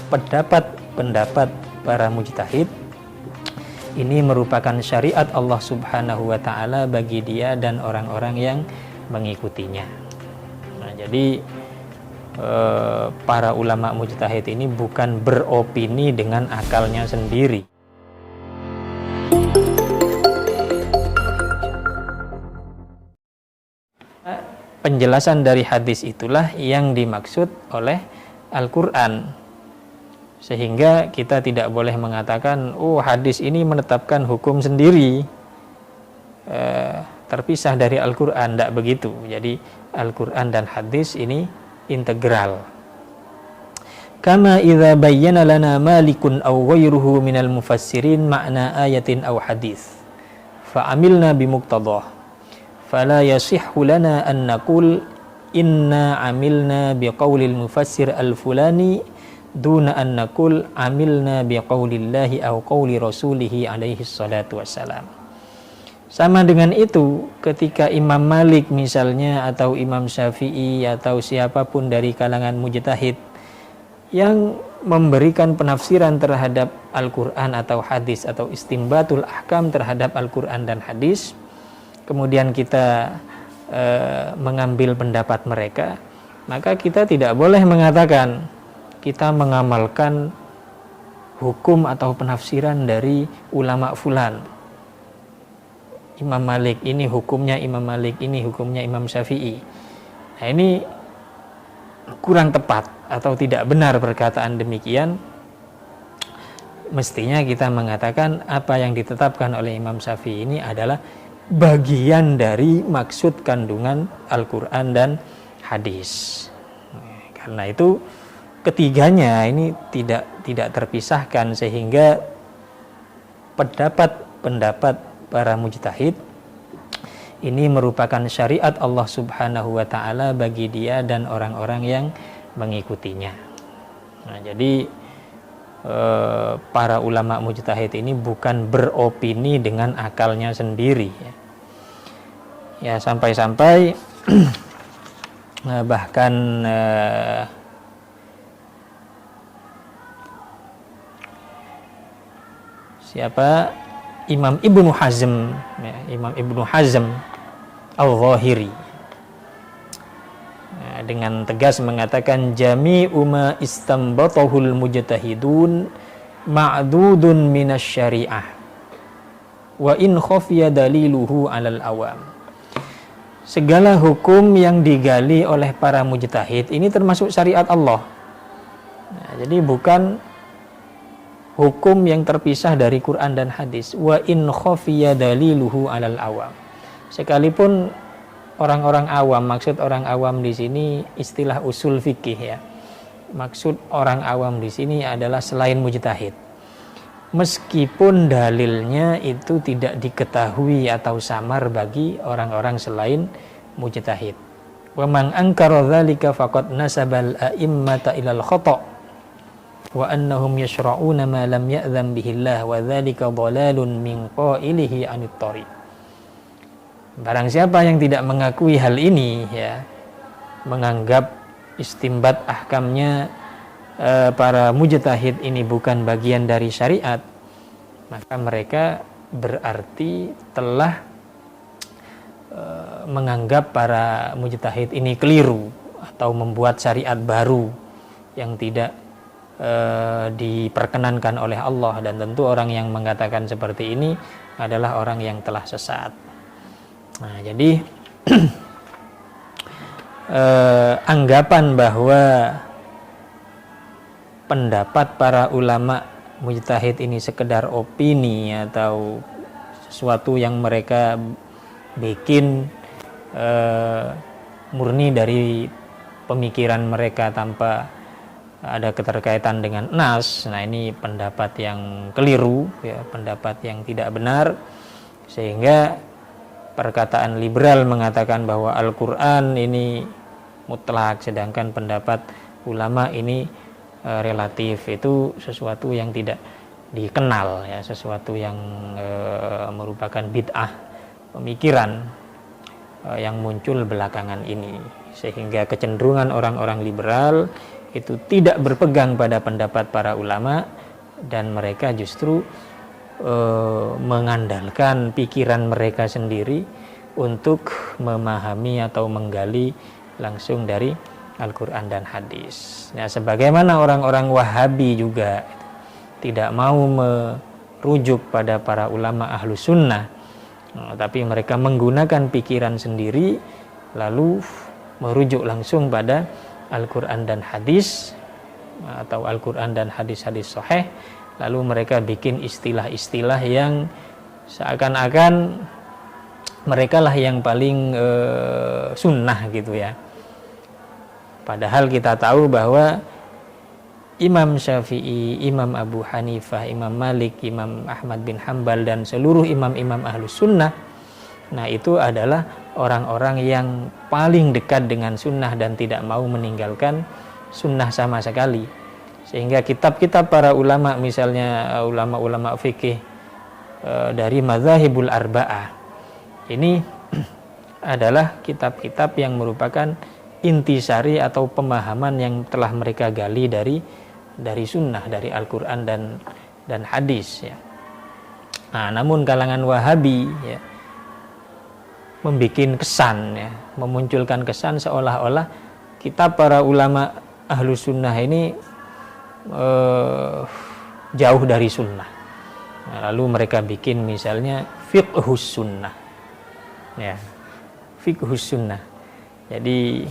pendapat para mujtahid ini merupakan syariat Allah Subhanahu wa taala bagi dia dan orang-orang yang mengikutinya. Nah, jadi para ulama mujtahid ini bukan beropini dengan akalnya sendiri. Penjelasan dari hadis itulah yang dimaksud oleh Al-Quran, sehingga kita tidak boleh mengatakan hadis ini menetapkan hukum sendiri terpisah dari Al-Quran. Tidak begitu. Jadi Al-Quran dan hadis ini integral. Kama idza bayyana lana malikun aw ghairuhu minal mufassirin makna ayatin aw hadis fa amilna bimuqtadah fala yasihhu lana an naqul inna amilna biqaulil mufassir al-fulani duna an naqul amilna biqaulillahi aw qauli rasulihi alaihi salatu wassalam. Sama dengan itu, ketika Imam Malik misalnya atau Imam Syafi'i atau siapapun dari kalangan mujtahid yang memberikan penafsiran terhadap Al-Quran atau hadis atau istimbatul ahkam terhadap Al-Quran dan hadis, kemudian kita mengambil pendapat mereka, maka kita tidak boleh mengatakan kita mengamalkan hukum atau penafsiran dari ulama fulan. Imam Malik ini hukumnya Imam Malik, ini hukumnya Imam Syafi'i. Nah, ini kurang tepat atau tidak benar perkataan demikian. Mestinya kita mengatakan apa yang ditetapkan oleh Imam Syafi'i ini adalah bagian dari maksud kandungan Al-Quran dan hadis. Karena itu ketiganya ini tidak terpisahkan, sehingga pendapat para mujtahid ini merupakan syariat Allah Subhanahu wa taala bagi dia dan orang-orang yang mengikutinya. Nah, jadi para ulama mujtahid ini bukan beropini dengan akalnya sendiri. Ya, sampai-sampai bahkan Imam Ibnu Hazm, Imam Ibnu Hazm Al-Zahiri dengan tegas mengatakan jami'u ma istanbatahul mujtahidun ma'dudun minasy syari'ah wa in khafiya daliluhu 'alal awam. Segala hukum yang digali oleh para mujtahid ini termasuk syariat Allah. Nah, jadi bukan hukum yang terpisah dari Quran dan hadis. Wa in khafiya daliluhu 'alal awam. Sekalipun orang-orang awam, maksud orang awam di sini istilah usul fikih ya. Maksud orang awam di sini adalah selain mujtahid. Meskipun dalilnya itu tidak diketahui atau samar bagi orang-orang selain mujtahid. Wa man ankara dzalika faqad nasabal a'immata ilal khata' wa annahum yashra'una ma lam ya'zam bihillah wa dzalika dhalalun min qailihi 'anit thariq. Barang siapa yang tidak mengakui hal ini ya, menganggap istimbat ahkamnya para mujtahid ini bukan bagian dari syariat, maka mereka berarti telah menganggap para mujtahid ini keliru atau membuat syariat baru yang tidak diperkenankan oleh Allah, dan tentu orang yang mengatakan seperti ini adalah orang yang telah sesat. Nah, jadi anggapan bahwa pendapat para ulama mujtahid ini sekedar opini atau sesuatu yang mereka bikin murni dari pemikiran mereka tanpa ada keterkaitan dengan nas. Nah, ini pendapat yang keliru ya, pendapat yang tidak benar, sehingga perkataan liberal mengatakan bahwa Al-Quran ini mutlak sedangkan pendapat ulama ini relatif, itu sesuatu yang tidak dikenal ya, sesuatu yang merupakan bid'ah pemikiran yang muncul belakangan ini, sehingga kecenderungan orang-orang liberal itu tidak berpegang pada pendapat para ulama, dan mereka justru mengandalkan pikiran mereka sendiri untuk memahami atau menggali langsung dari Al-Quran dan hadis. Nah, sebagaimana orang-orang Wahabi juga tidak mau merujuk pada para ulama ahlu sunnah, tapi mereka menggunakan pikiran sendiri lalu merujuk langsung pada Al-Quran dan hadis atau Al-Quran dan hadis-hadis sahih. Lalu mereka bikin istilah-istilah yang seakan-akan mereka lah yang paling sunnah gitu ya. Padahal kita tahu bahwa Imam Syafi'i, Imam Abu Hanifah, Imam Malik, Imam Ahmad bin Hambal, dan seluruh imam-imam ahlus sunnah, nah itu adalah orang-orang yang paling dekat dengan sunnah dan tidak mau meninggalkan sunnah sama sekali. Sehingga kitab-kitab para ulama, misalnya ulama-ulama fikih dari mazhabul arba'ah, ini adalah kitab-kitab yang merupakan intisari atau pemahaman yang telah mereka gali dari sunnah, dari Al-Quran dan hadis ya. Nah, namun kalangan Wahabi ya, membuat kesan ya, memunculkan kesan seolah-olah kitab para ulama ahlu sunnah ini jauh dari sunnah. Nah, lalu mereka bikin misalnya fiqhus sunnah ya, fiqhus sunnah, jadi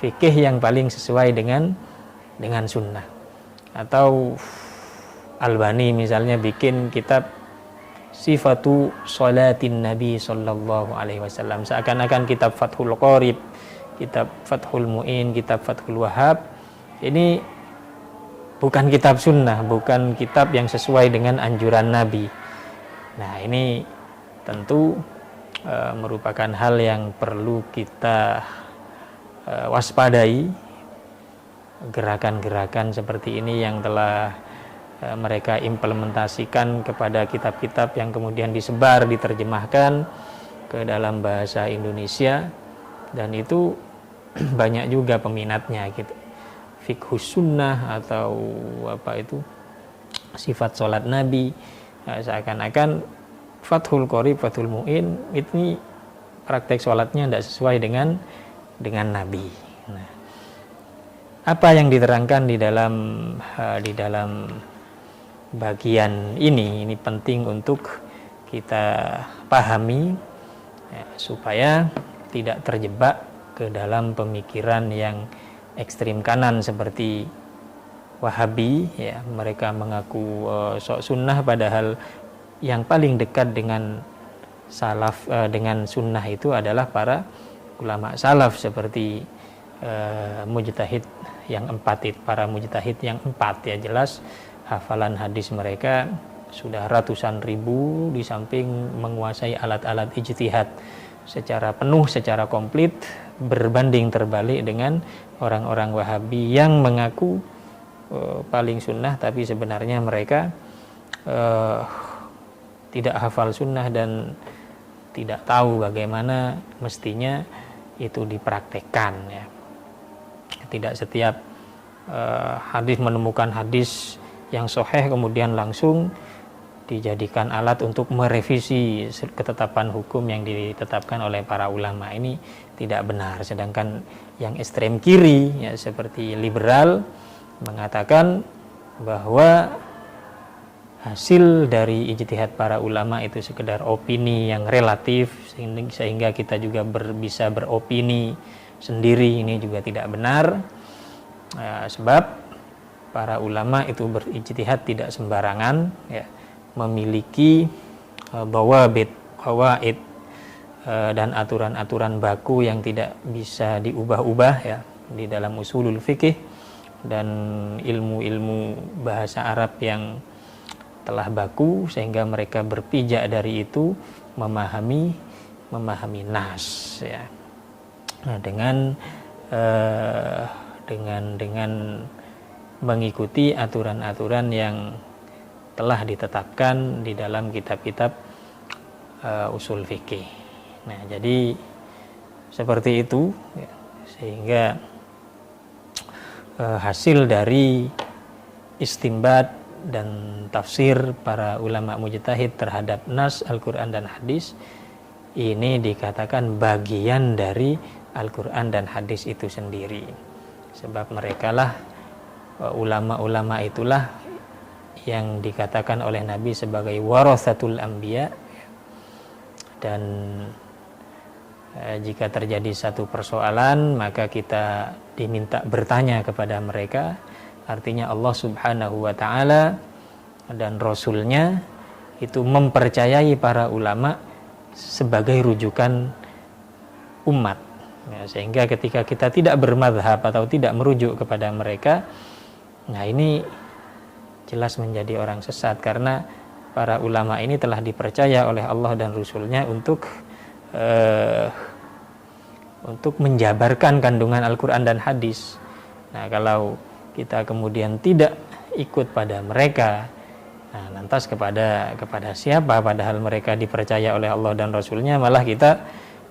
fikih yang paling sesuai dengan sunnah. Atau Albani misalnya bikin kitab Sifatu Sholatin Nabi Sallallahu Alaihi Wasallam, seakan-akan kitab Fathul Qorib, kitab Fathul Mu'in, kitab Fathul Wahhab ini bukan kitab sunnah, bukan kitab yang sesuai dengan anjuran Nabi. Nah, ini tentu merupakan hal yang perlu kita waspadai. Gerakan-gerakan seperti ini yang telah mereka implementasikan kepada kitab-kitab yang kemudian disebar, diterjemahkan ke dalam bahasa Indonesia, dan itu banyak juga peminatnya gitu. Fiqhus sunnah atau apa itu, sifat sholat Nabi, seakan-akan Fathul Qorib, Fathul Mu'in ini praktek sholatnya tidak sesuai dengan Nabi. Nah, apa yang diterangkan di dalam bagian ini penting untuk kita pahami ya, supaya tidak terjebak ke dalam pemikiran yang ekstrim kanan seperti Wahabi ya. Mereka mengaku sok sunnah, padahal yang paling dekat dengan salaf, dengan sunnah itu adalah para ulama salaf seperti mujtahid yang empat, para mujtahid yang empat ya. Jelas hafalan hadis mereka sudah ratusan ribu, di samping menguasai alat-alat ijtihad secara penuh, secara komplit, berbanding terbalik dengan orang-orang Wahabi yang mengaku paling sunnah, tapi sebenarnya mereka tidak hafal sunnah dan tidak tahu bagaimana mestinya itu dipraktekkan ya. Tidak setiap hadis menemukan hadis yang sahih kemudian langsung dijadikan alat untuk merevisi ketetapan hukum yang ditetapkan oleh para ulama. Ini tidak benar. Sedangkan yang ekstrem kiri ya, seperti liberal, mengatakan bahwa hasil dari ijtihad para ulama itu sekedar opini yang relatif, sehingga kita juga bisa beropini sendiri. Ini juga tidak benar, sebab para ulama itu berijtihad tidak sembarangan ya, memiliki dawabit, qawaid, dan aturan-aturan baku yang tidak bisa diubah-ubah ya di dalam usulul fikih dan ilmu-ilmu bahasa Arab yang telah baku, sehingga mereka berpijak dari itu memahami nas ya. Nah, dengan mengikuti aturan-aturan yang telah ditetapkan di dalam kitab-kitab usul fikih. Nah, jadi seperti itu ya. Sehingga hasil dari istinbat dan tafsir para ulama mujtahid terhadap nas Al-Quran dan hadis, ini dikatakan bagian dari Al-Quran dan hadis itu sendiri. Sebab merekalah ulama-ulama itulah yang dikatakan oleh Nabi sebagai warathatul anbiya. Dan jika terjadi satu persoalan, maka kita diminta bertanya kepada mereka. Artinya Allah Subhanahu wa ta'ala dan Rasulnya itu mempercayai para ulama sebagai rujukan umat. Sehingga ketika kita tidak bermadhab atau tidak merujuk kepada mereka, nah ini jelas menjadi orang sesat, karena para ulama ini telah dipercaya oleh Allah dan Rasulnya untuk menjabarkan kandungan Al-Quran dan hadis. Nah, kalau kita kemudian tidak ikut pada mereka, nah, lantas kepada siapa? Padahal mereka dipercaya oleh Allah dan Rasulnya, malah kita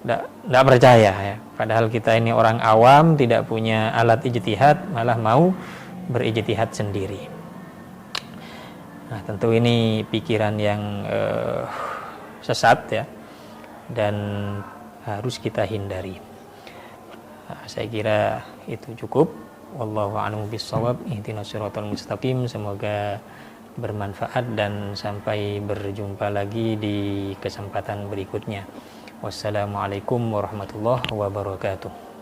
tidak percaya ya. Padahal kita ini orang awam, tidak punya alat ijtihad, malah mau berijtihad sendiri. Nah, tentu ini pikiran yang sesat ya, dan harus kita hindari. Nah, saya kira itu cukup. Wallahu a'lamu bissawab. Ihdinas siratal mustaqim. Semoga bermanfaat dan sampai berjumpa lagi di kesempatan berikutnya. Wassalamualaikum warahmatullahi wabarakatuh.